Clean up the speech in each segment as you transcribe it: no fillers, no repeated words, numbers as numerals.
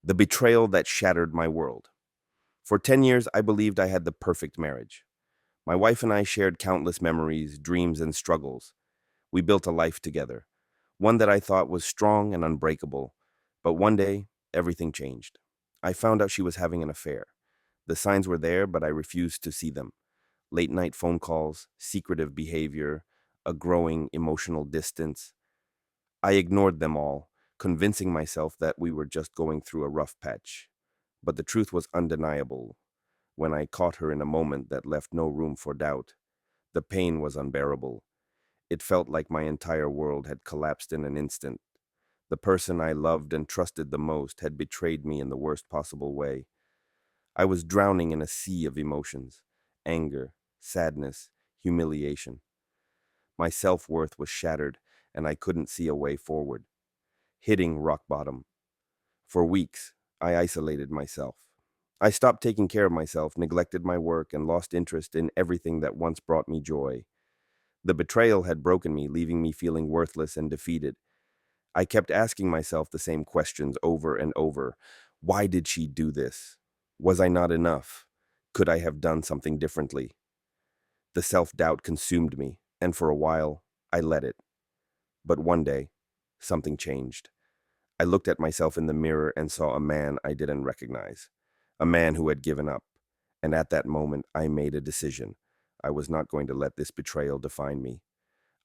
The betrayal that shattered my world. For 10 years, I believed I had the perfect marriage. My wife and I shared countless memories, dreams, and struggles. We built a life together, one that I thought was strong and unbreakable. But one day, everything changed. I found out she was having an affair. The signs were there, but I refused to see them. Late night phone calls, secretive behavior, a growing emotional distance. I ignored them all, convincing myself that we were just going through a rough patch. But the truth was undeniable. When I caught her in a moment that left no room for doubt, the pain was unbearable. It felt like my entire world had collapsed in an instant. The person I loved and trusted the most had betrayed me in the worst possible way. I was drowning in a sea of emotions: anger, sadness, humiliation. My self worth was shattered, and I couldn't see a way forward, hitting rock bottom. For weeks, I isolated myself. I stopped taking care of myself, neglected my work, and lost interest in everything that once brought me joy. The betrayal had broken me, leaving me feeling worthless and defeated. I kept asking myself the same questions over and over. Why did she do this? Was I not enough? Could I have done something differently? The self-doubt consumed me, and for a while, I let it. But one day, something changed. I looked at myself in the mirror and saw a man I didn't recognize, a man who had given up. And at that moment, I made a decision. I was not going to let this betrayal define me.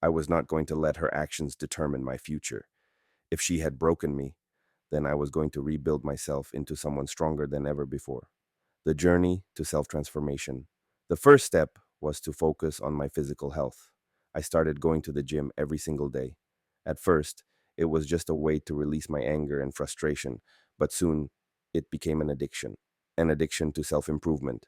I was not going to let her actions determine my future. If she had broken me, then I was going to rebuild myself into someone stronger than ever before. The journey to self-transformation. The first step was to focus on my physical health. I started going to the gym every single day. At first, it was just a way to release my anger and frustration, but soon it became an addiction to self-improvement.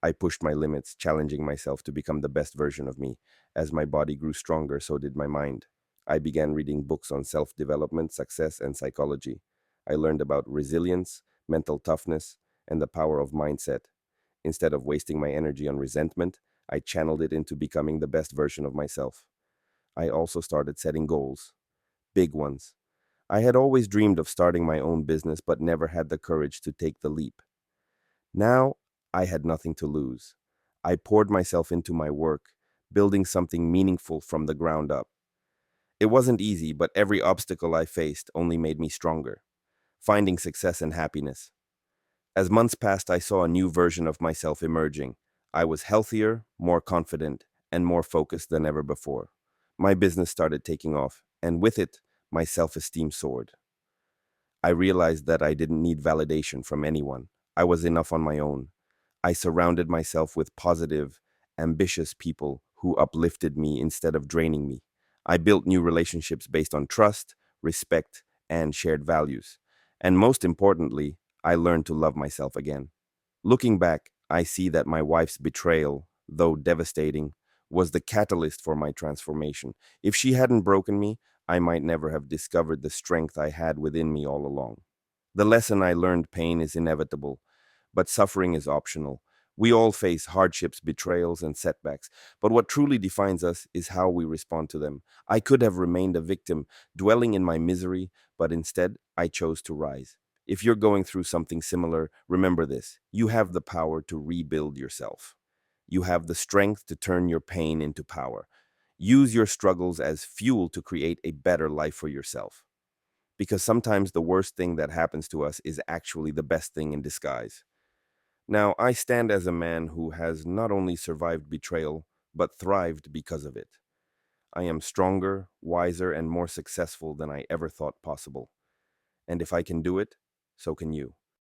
I pushed my limits, challenging myself to become the best version of me. As my body grew stronger, so did my mind. I began reading books on self-development, success, and psychology. I learned about resilience, mental toughness, and the power of mindset. Instead of wasting my energy on resentment, I channeled it into becoming the best version of myself. I also started setting goals, big ones. I had always dreamed of starting my own business, but never had the courage to take the leap. Now, I had nothing to lose. I poured myself into my work, building something meaningful from the ground up. It wasn't easy, but every obstacle I faced only made me stronger, finding success and happiness. As months passed, I saw a new version of myself emerging. I was healthier, more confident, and more focused than ever before. My business started taking off, and with it, my self-esteem soared. I realized that I didn't need validation from anyone. I was enough on my own. I surrounded myself with positive, ambitious people who uplifted me instead of draining me. I built new relationships based on trust, respect, and shared values. And most importantly, I learned to love myself again. Looking back, I see that my wife's betrayal, though devastating, was the catalyst for my transformation. If she hadn't broken me, I might never have discovered the strength I had within me all along. The lesson I learned: pain is inevitable, but suffering is optional. We all face hardships, betrayals, and setbacks, but what truly defines us is how we respond to them. I could have remained a victim, dwelling in my misery, but instead, I chose to rise. If you're going through something similar, remember this: you have the power to rebuild yourself. You have the strength to turn your pain into power. Use your struggles as fuel to create a better life for yourself. Because sometimes the worst thing that happens to us is actually the best thing in disguise. Now, I stand as a man who has not only survived betrayal, but thrived because of it. I am stronger, wiser, and more successful than I ever thought possible. And if I can do it, so can you.